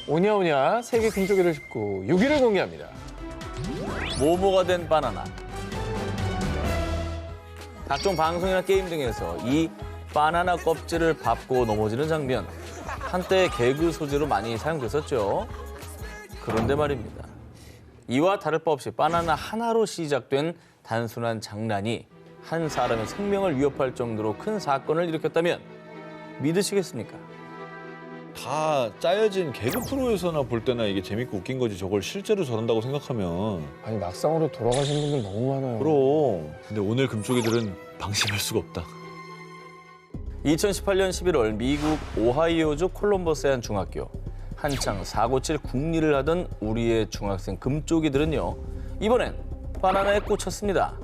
오냐오냐 세계 금쪽이를 짚고 6위를 공개합니다. 모모가 된 바나나. 각종 방송이나 게임 등에서 이 바나나 껍질을 밟고 넘어지는 장면, 한때 개그 소재로 많이 사용됐었죠. 그런데 말입니다. 이와 다를 바 없이 바나나 하나로 시작된 단순한 장난이 한 사람의 생명을 위협할 정도로 큰 사건을 일으켰다면 믿으시겠습니까? 다 짜여진 개그 프로에서나 볼 때나 이게 재밌고 웃긴 거지 저걸 실제로 저런다고 생각하면 아니 낙상으로 돌아가신 분들 너무 많아요. 그럼. 근데 오늘 금쪽이들은 방심할 수가 없다. 2018년 11월 미국 오하이오주 콜럼버스의 한 중학교. 한창 사고칠 궁리를 하던 우리의 중학생 금쪽이들은요. 이번엔 바나나에 꽂혔습니다.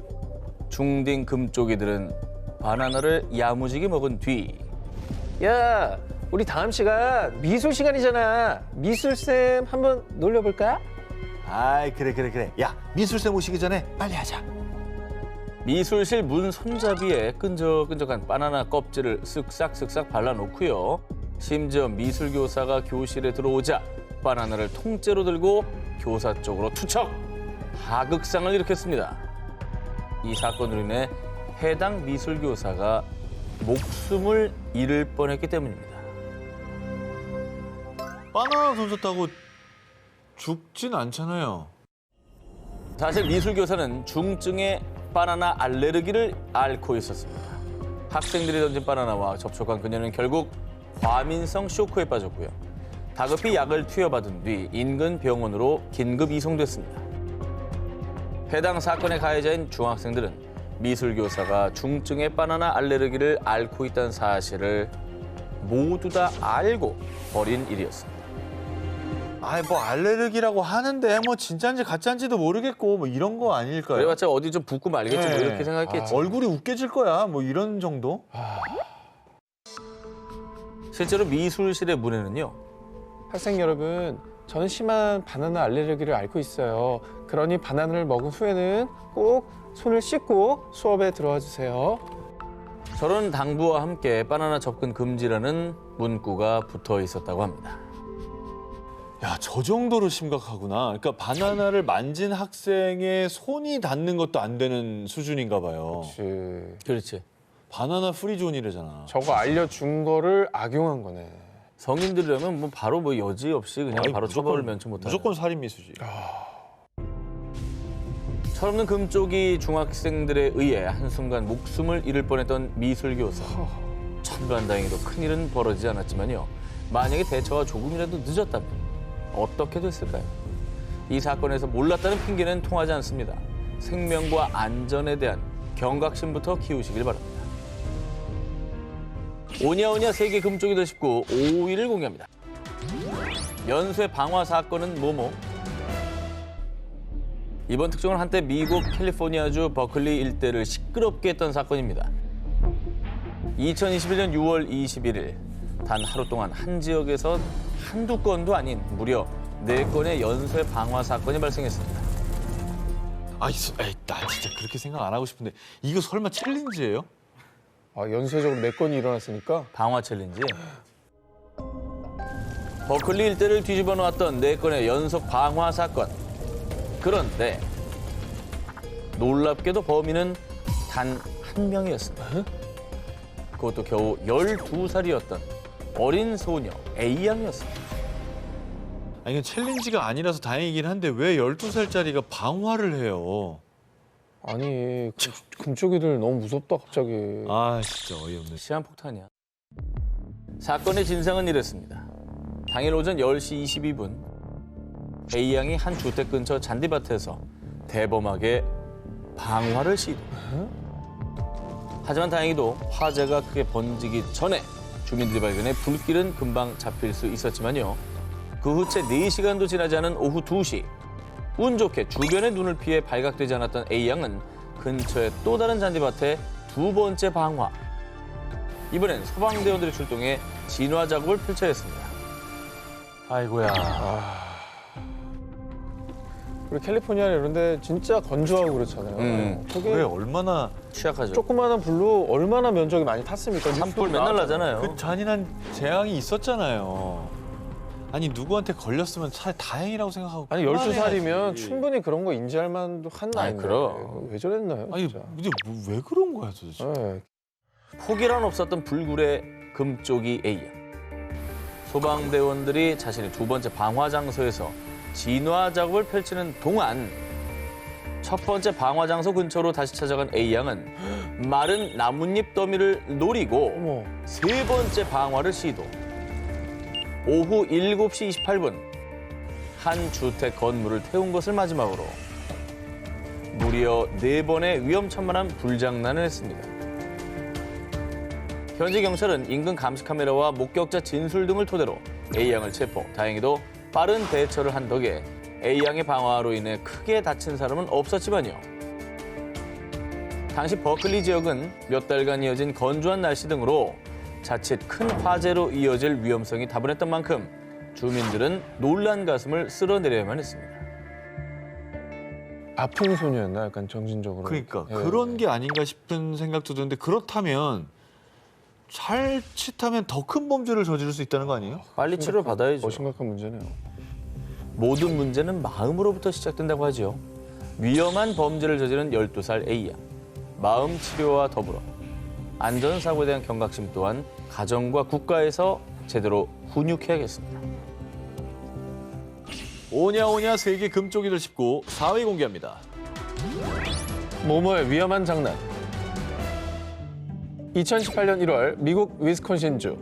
중딩 금쪽이들은 바나나를 야무지게 먹은 뒤 야, 우리 다음 시간 미술 시간이잖아. 미술쌤 한번 놀려볼까? 아이 그래. 야 미술쌤 오시기 전에 빨리 하자. 미술실 문 손잡이에 끈적끈적한 바나나 껍질을 쓱싹쓱싹 발라놓고요. 심지어 미술교사가 교실에 들어오자 바나나를 통째로 들고 교사 쪽으로 투척! 하극상을 일으켰습니다. 이 사건으로 인해 해당 미술교사가 목숨을 잃을 뻔했기 때문입니다. 바나나 던졌다고 죽진 않잖아요. 사실 미술교사는 중증의 바나나 알레르기를 앓고 있었습니다. 학생들이 던진 바나나와 접촉한 그녀는 결국 과민성 쇼크에 빠졌고요. 다급히 약을 투여받은 뒤 인근 병원으로 긴급 이송됐습니다. 해당 사건의 가해자인 중학생들은 미술교사가 중증의 바나나 알레르기를 앓고 있다는 사실을 모두 다 알고 벌인 일이었습니다. 아이 뭐 알레르기라고 하는데 뭐 진짜인지 가짜인지도 모르겠고 뭐 이런 거 아닐까요? 그래봤자 어디 좀 붓고 말겠지 뭐 네. 이렇게 생각했겠지. 얼굴이 웃겨질 거야 뭐 이런 정도? 실제로 미술실의 문에는요. 학생 여러분, 저는 심한 바나나 알레르기를 앓고 있어요. 그러니 바나나를 먹은 후에는 꼭 손을 씻고 수업에 들어와 주세요. 저런 당부와 함께 바나나 접근 금지라는 문구가 붙어 있었다고 합니다. 야, 저 정도로 심각하구나. 그러니까 바나나를 만진 학생의 손이 닿는 것도 안 되는 수준인가 봐요. 그렇지. 그렇지. 바나나 프리존이래잖아. 저거 알려준 거를 악용한 거네. 성인들이라면 뭐 바로 뭐 여지 없이 그냥 아니, 바로 무조건- 처벌을 면치 못하는. 무조건 살인미수지. 철없는 금쪽이 중학생들에 의해 한순간 목숨을 잃을 뻔했던 미술교사. 천만다행히도 큰일은 벌어지지 않았지만요. 만약에 대처가 조금이라도 늦었다면 어떻게 됐을까요? 이 사건에서 몰랐다는 핑계는 통하지 않습니다. 생명과 안전에 대한 경각심부터 키우시길 바랍니다. 오냐오냐 세계 금쪽이 더 쉽고 5위를 공개합니다. 연쇄 방화 사건은 뭐뭐? 이번 특종은 한때 미국 캘리포니아주 버클리 일대를 시끄럽게 했던 사건입니다. 2021년 6월 21일 단 하루 동안 한 지역에서 한두 건도 아닌 무려 4건의 연쇄 방화 사건이 발생했습니다. 나 진짜 그렇게 생각 안 하고 싶은데 이거 설마 챌린지예요? 아, 연쇄적으로 4건이 일어났으니까. 방화 챌린지. 버클리 일대를 뒤집어 놓았던 4건의 연속 방화 사건. 그런데 놀랍게도 범인은 단 한 명이었습니다. 그것도 겨우 12살이었던 어린 소녀 A양이었습니다. 아니 이건 챌린지가 아니라서 다행이긴 한데 왜 12살짜리가 방화를 해요? 아니, 금쪽이들 너무 무섭다, 갑자기. 아 진짜 어이없네. 시한폭탄이야. 사건의 진상은 이랬습니다. 당일 오전 10시 22분 A양이 한 주택 근처 잔디밭에서 대범하게 방화를 시도. 하지만 다행히도 화재가 크게 번지기 전에 주민들이 발견해 불길은 금방 잡힐 수 있었지만요. 그 후 채 4시간도 지나지 않은 오후 2시. 운 좋게 주변의 눈을 피해 발각되지 않았던 A양은 근처의 또 다른 잔디밭에 2번째 방화. 이번엔 소방대원들이 출동해 진화 작업을 펼쳐야 했습니다. 아이고야. 그리고 캘리포니아 이런 데 진짜 건조하고 그렇잖아요. 저게 왜 얼마나 취약하죠. 조그마한 불로 얼마나 면적이 많이 탔습니까? 산불 맨날 나잖아요. 그 잔인한 재앙이 있었잖아요. 아니 누구한테 걸렸으면 차라리 다행이라고 생각하고. 아니 그만해야지. 12살이면 충분히 그런 거 인지할 만한 나이인데 그럼. 왜 저랬나요? 아니 진짜. 근데 왜 그런 거야 도대체? 네. 포기란 없었던 불굴의 금쪽이 A양. 소방대원들이 자신의 두 번째 방화 장소에서 진화 작업을 펼치는 동안 첫 번째 방화 장소 근처로 다시 찾아간 A양은 마른 나뭇잎 더미를 노리고 어머. 세 번째 방화를 시도. 오후 7시 28분 한 주택 건물을 태운 것을 마지막으로 무려 4번의 위험천만한 불장난을 했습니다. 현재 경찰은 인근 감시 카메라와 목격자 진술 등을 토대로 A양을 체포. 다행히도 빠른 대처를 한 덕에 A양의 방화로 인해 크게 다친 사람은 없었지만요. 당시 버클리 지역은 몇 달간 이어진 건조한 날씨 등으로 자칫 큰 화재로 이어질 위험성이 다분했던 만큼 주민들은 놀란 가슴을 쓸어내려야만 했습니다. 아픈 소녀였나 약간 정신적으로. 그러니까 예. 그런 게 아닌가 싶은 생각도 드는데 그렇다면 자칫하면 더 큰 범죄를 저지를 수 있다는 거 아니에요? 빨리 치료를 받아야죠. 더 심각한 문제네요. 모든 문제는 마음으로부터 시작된다고 하죠. 위험한 범죄를 저지른 12살 A양. 마음 치료와 더불어 안전사고에 대한 경각심 또한 가정과 국가에서 제대로 훈육해야겠습니다. 오냐오냐 세계 금쪽이를 짚고 4위 공개합니다. 모모의 위험한 장난. 2018년 1월 미국 위스콘신주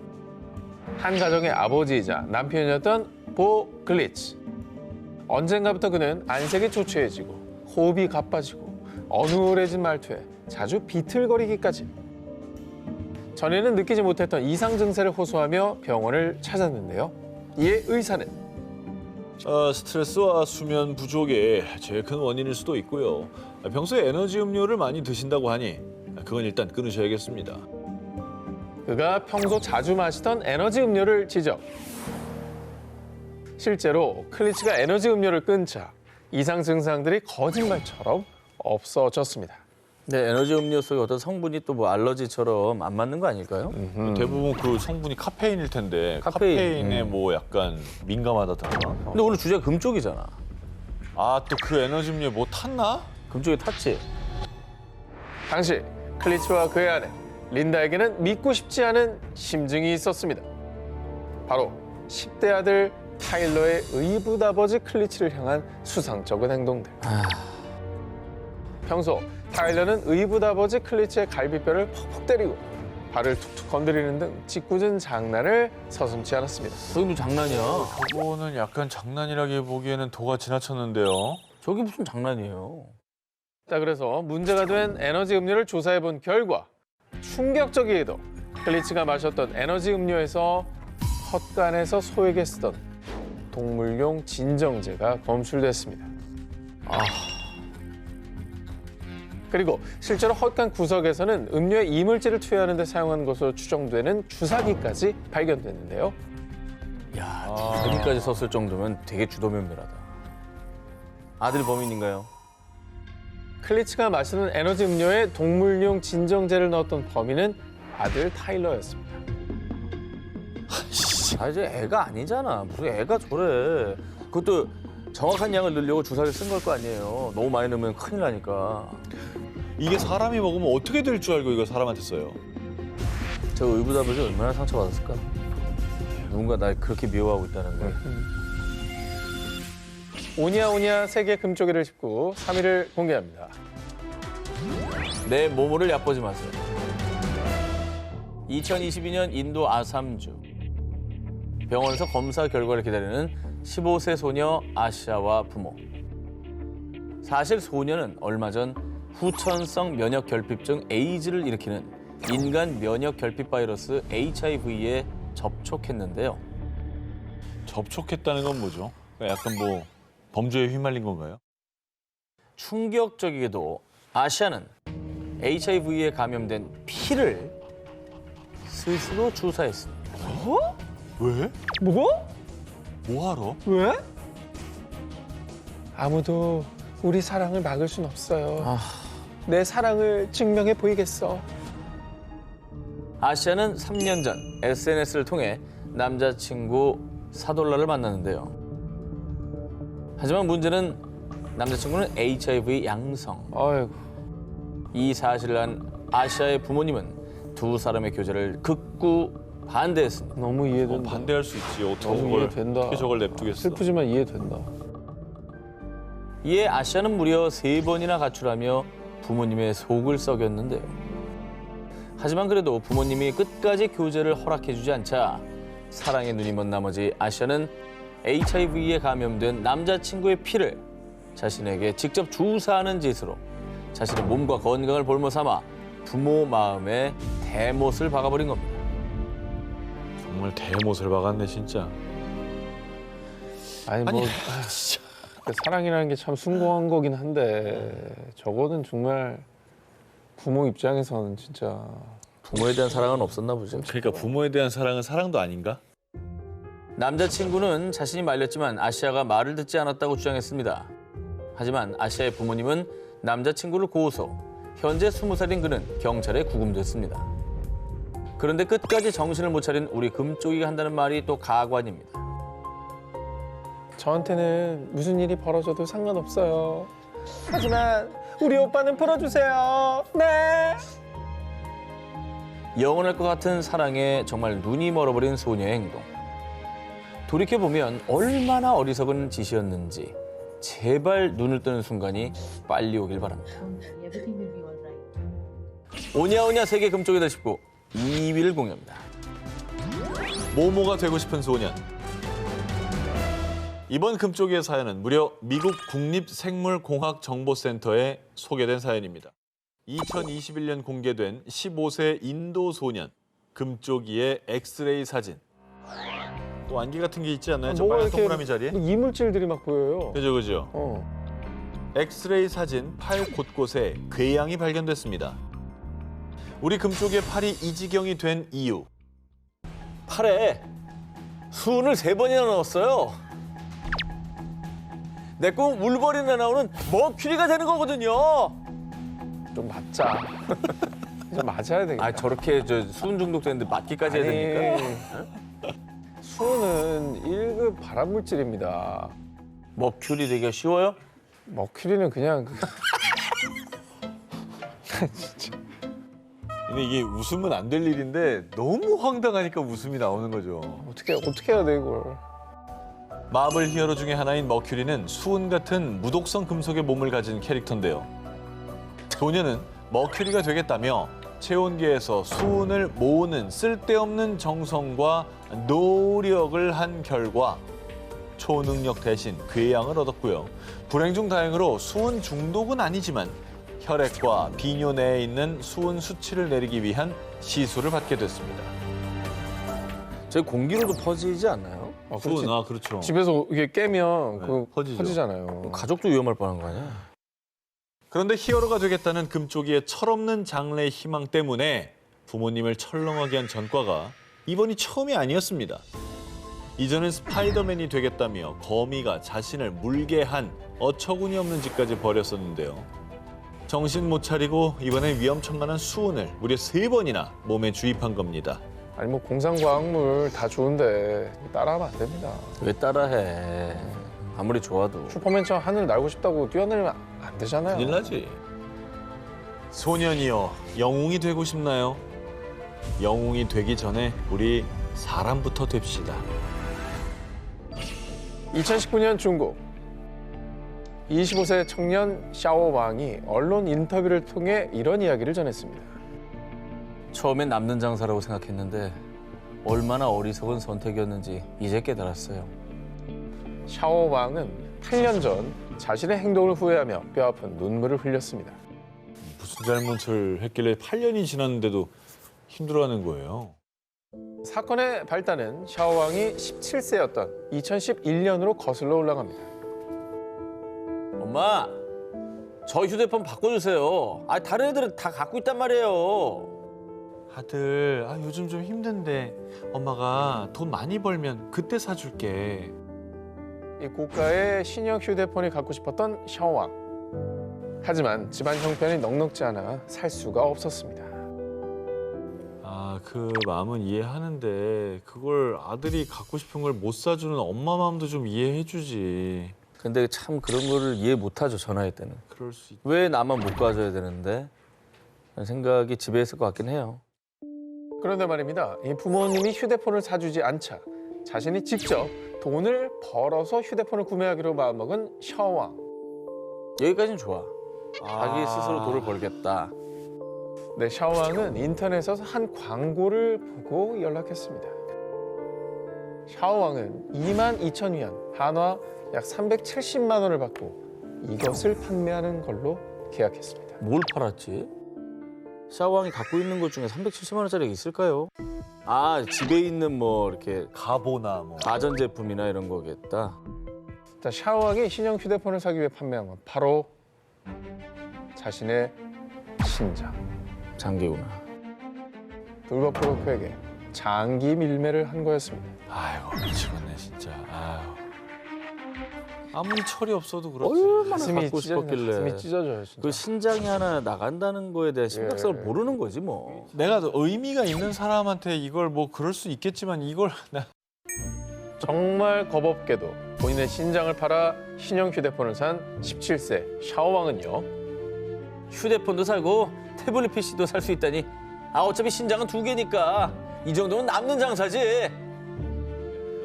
한 가정의 아버지이자 남편이었던 보 글리치. 언젠가부터 그는 안색이 초췌해지고 호흡이 가빠지고 어눌해진 말투에 자주 비틀거리기까지. 전에는 느끼지 못했던 이상 증세를 호소하며 병원을 찾았는데요. 이에 의사는 스트레스와 수면 부족의 제일 큰 원인일 수도 있고요. 평소에 에너지 음료를 많이 드신다고 하니 그건 일단 끊으셔야겠습니다. 그가 평소 자주 마시던 에너지 음료를 지적. 실제로 클리치가 에너지 음료를 끊자 이상 증상들이 거짓말처럼 없어졌습니다. 네, 에너지 음료 속에 어떤 성분이 또 뭐 알러지처럼 안 맞는 거 아닐까요? 대부분 그 성분이 카페인일 텐데 카페인. 카페인에 뭐 약간 민감하다던가. 근데 오늘 주제가 금쪽이잖아. 아 또 그 에너지 음료에 뭐 탔나? 금쪽이 탔지? 당시 클리치와 그의 아내 린다에게는 믿고 싶지 않은 심증이 있었습니다. 바로 10대 아들 타일러의 의붓아버지 클리치를 향한 수상쩍은 행동들. 평소 타일러는 의붓아버지 클리치의 갈비뼈를 퍽퍽 때리고 발을 툭툭 건드리는 등 짓궂은 장난을 서슴지 않았습니다. 저기 무슨 장난이야? 그거는 약간 장난이라기 보기에는 도가 지나쳤는데요. 저기 무슨 장난이에요? 자, 그래서 문제가 된 에너지 음료를 조사해 본 결과 충격적이게도 클리치가 마셨던 에너지 음료에서 헛간에서 소에게 쓰던 동물용 진정제가 검출됐습니다. 그리고 실제로 헛간 구석에서는 음료에 이물질을 투여하는 데 사용한 것으로 추정되는 주사기까지 발견됐는데요. 야, 여기까지 썼을 정도면 되게 주도면밀하다. 아들이 범인인가요? 클리치가 마시는 에너지 음료에 동물용 진정제를 넣었던 범인은 아들 타일러였습니다. 아, 이제 애가 아니잖아. 무슨 애가 저래. 그것도 정확한 양을 넣으려고 주사를 쓴 걸 거 아니에요. 너무 많이 넣으면 큰일 나니까. 이게 사람이 먹으면 어떻게 될 줄 알고 이거 사람한테 써요. 저 의붓아버지 얼마나 상처받았을까? 누군가 날 그렇게 미워하고 있다는 걸. 오냐오냐 세계 금쪽이를 짚고 3위를 공개합니다. 내 몸을 얕보지 마세요. 2022년 인도 아삼주. 병원에서 검사 결과를 기다리는 15세 소녀 아시아와 부모. 사실 소녀는 얼마 전 후천성 면역결핍증 에이즈를 일으키는 인간 면역결핍 바이러스 HIV에 접촉했는데요. 접촉했다는 건 뭐죠? 약간 뭐 범죄에 휘말린 건가요? 충격적이게도 아시아는 HIV에 감염된 피를 스스로 주사했습니다. 왜? 뭐? 뭐하러? 왜? 아무도 우리 사랑을 막을 순 없어요. 내 사랑을 증명해 보이겠어. 아시아는 3년 전 SNS를 통해 남자친구 사돌라를 만났는데요. 하지만 문제는 남자친구는 HIV 양성. 아이고. 이 사실을 안 아시아의 부모님은 두 사람의 교제를 극구 반대했습니다. 너무 이해된다. 반대할 수 있지. 어떻게 너무 저걸, 이해된다. 어떻게 저걸 냅두겠어. 슬프지만 이해된다. 이에 아시아는 무려 3번이나 가출하며 부모님의 속을 썩였는데요. 하지만 그래도 부모님이 끝까지 교제를 허락해주지 않자 사랑에 눈이 먼 나머지 아시아는 HIV에 감염된 남자친구의 피를 자신에게 직접 주사하는 짓으로 자신의 몸과 건강을 볼모 삼아 부모 마음에 대못을 박아버린 겁니다. 정말 대못을 박았네 진짜. 아니 뭐 그 사랑이라는 게 참 숭고한 거긴 한데 저거는 정말 부모 입장에서는 진짜 부모에 대한 사랑은 없었나 보죠. 그러니까 부모에 대한 사랑은 사랑도 아닌가? 남자친구는 자신이 말렸지만 아시아가 말을 듣지 않았다고 주장했습니다. 하지만 아시아의 부모님은 남자친구를 고소, 현재 20살인 그는 경찰에 구금됐습니다. 그런데 끝까지 정신을 못 차린 우리 금쪽이가 한다는 말이 또 가관입니다. 저한테는 무슨 일이 벌어져도 상관없어요. 하지만 우리 오빠는 풀어주세요. 네. 영원할 것 같은 사랑에 정말 눈이 멀어버린 소녀의 행동. 돌이켜보면 얼마나 어리석은 짓이었는지 제발 눈을 뜨는 순간이 빨리 오길 바랍니다. Everything will be all right. 오냐오냐 세계 금쪽이다 싶고 2위를 공개합니다. 모모가 되고 싶은 소년. 이번 금쪽이의 사연은 무려 미국 국립생물공학정보센터에 소개된 사연입니다. 2021년 공개된 15세 인도 소년 금쪽이의 엑스레이 사진. 또 안개 같은 게 있지 않나요? 저 뭐가 빨간 이렇게 동그라미 자리에? 이물질들이 막 보여요. 그죠. 어. 엑스레이 사진 팔 곳곳에 궤양이 발견됐습니다. 우리 금쪽의 팔이 이 지경이 된 이유. 팔에 수은을 3번이나 넣었어요. 내 꿈은 울버린에 나오는 머큐리가 되는 거거든요. 좀 맞자. 좀 맞아야 되겠다. 아 저렇게 수은 중독되는데 맞기까지 해야 됩니까? 수은은 1급 발암물질입니다. 머큐리 되기가 쉬워요? 머큐리는 그냥 근데 이게 웃으면 안 될 일인데 너무 황당하니까 웃음이 나오는 거죠. 어떻게 해야 돼 이걸. 마블 히어로 중에 하나인 머큐리는 수은 같은 무독성 금속의 몸을 가진 캐릭터인데요. 소녀는 머큐리가 되겠다며 체온계에서 수은을 모으는 쓸데없는 정성과 노력을 한 결과 초능력 대신 궤양을 얻었고요. 불행 중 다행으로 수은 중독은 아니지만 혈액과 비뇨 내에 있는 수은 수치를 내리기 위한 시술을 받게 됐습니다. 저희 공기로도 퍼지지 않나요? 그렇지. 수은, 그렇죠. 집에서 이게 깨면 네, 그 퍼지죠. 퍼지잖아요. 가족도 위험할 뻔한 거 아니야? 그런데 히어로가 되겠다는 금쪽이의 철없는 장래의 희망 때문에 부모님을 철렁하게 한 전과가 이번이 처음이 아니었습니다. 이전엔 스파이더맨이 되겠다며 거미가 자신을 물게 한 어처구니 없는 짓까지 벌였었는데요. 정신 못 차리고 이번엔 위험천만한 수은을 무려 3번이나 몸에 주입한 겁니다. 아니 뭐 공상과학물 다 좋은데 따라하면 안 됩니다. 왜 따라해? 아무리 좋아도. 슈퍼맨처럼 하늘 날고 싶다고 뛰어내리면 안 되잖아요. 큰일 나지. 소년이여, 영웅이 되고 싶나요? 영웅이 되기 전에 우리 사람부터 됩시다. 2019년 중국 25세 청년 샤오왕이 언론 인터뷰를 통해 이런 이야기를 전했습니다. 처음엔 남는 장사라고 생각했는데 얼마나 어리석은 선택이었는지 이제 깨달았어요. 샤오왕은 8년 전 자신의 행동을 후회하며 뼈아픈 눈물을 흘렸습니다. 무슨 잘못을 했길래 8년이 지났는데도 힘들어하는 거예요. 사건의 발단은 샤오왕이 17세였던 2011년으로 거슬러 올라갑니다. 엄마, 저 휴대폰 바꿔주세요. 다른 애들은 다 갖고 있단 말이에요. 아들, 요즘 좀 힘든데 엄마가 돈 많이 벌면 그때 사줄게. 이 고가의 신형 휴대폰이 갖고 싶었던 샤오왕. 하지만 집안 형편이 넉넉지 않아 살 수가 없었습니다. 그 마음은 이해하는데 그걸 아들이 갖고 싶은 걸 못 사주는 엄마 마음도 좀 이해해주지. 근데 참 그런 거를 이해 못하죠, 전화할 때는. 그럴 수 있. 왜 나만 못 가져야 되는데? 라는 생각이 지배했을 것 같긴 해요. 그런데 말입니다. 이 부모님이 휴대폰을 사주지 않자 자신이 직접 돈을 벌어서 휴대폰을 구매하기로 마음먹은 샤오왕. 여기까지는 좋아. 자기 스스로 돈을 벌겠다. 네, 샤오왕은 인터넷에서 한 광고를 보고 연락했습니다. 샤오왕은 22,000위안, 한화 약 370만 원을 받고 이것을 판매하는 걸로 계약했습니다. 뭘 팔았지? 샤오왕이 갖고 있는 것 중에 370만 원짜리가 있을까요? 아, 집에 있는 뭐 이렇게 가보나 뭐. 가전제품이나 이런 거겠다. 자, 샤오왕이 신형 휴대폰을 사기 위해 판매한 건 바로 자신의 신장. 장기구나. 불법 프로페에게 장기 밀매를 한 거였습니다. 아이고 미치겠네 진짜. 아유. 아무리 철이 없어도 그렇지. 얼마나 가슴이 갖고 싶었길래. 가슴이 찢어져요, 진짜. 그 신장이 하나 나간다는 거에 대한 심각성을 예. 모르는 거지 뭐. 내가 의미가 있는 사람한테 이걸 뭐 그럴 수 있겠지만 이걸 나 정말 겁없게도 본인의 신장을 팔아 신형 휴대폰을 산 17세 샤오왕은요. 휴대폰도 살고 태블릿 PC도 살 수 있다니. 아, 어차피 신장은 2개니까 이 정도면 남는 장사지.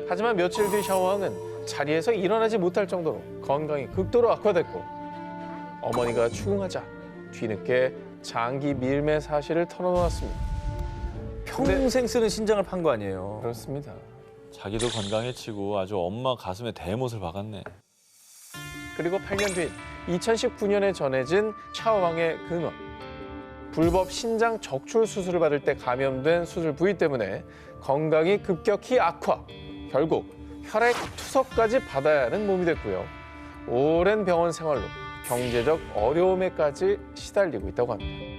하지만 며칠 뒤 샤오왕은 자리에서 일어나지 못할 정도로 건강이 극도로 악화됐고 어머니가 추궁하자 뒤늦게 장기 밀매 사실을 털어놓았습니다. 평생 쓰는 신장을 판 거 아니에요. 그렇습니다. 자기도 건강해지고 아주 엄마 가슴에 대못을 박았네. 그리고 8년 뒤 2019년에 전해진 샤오왕의 근원. 불법 신장 적출 수술을 받을 때 감염된 수술 부위 때문에 건강이 급격히 악화. 결국 혈액 투석까지 받아야 하는 몸이 됐고요. 오랜 병원 생활로 경제적 어려움에까지 시달리고 있다고 합니다.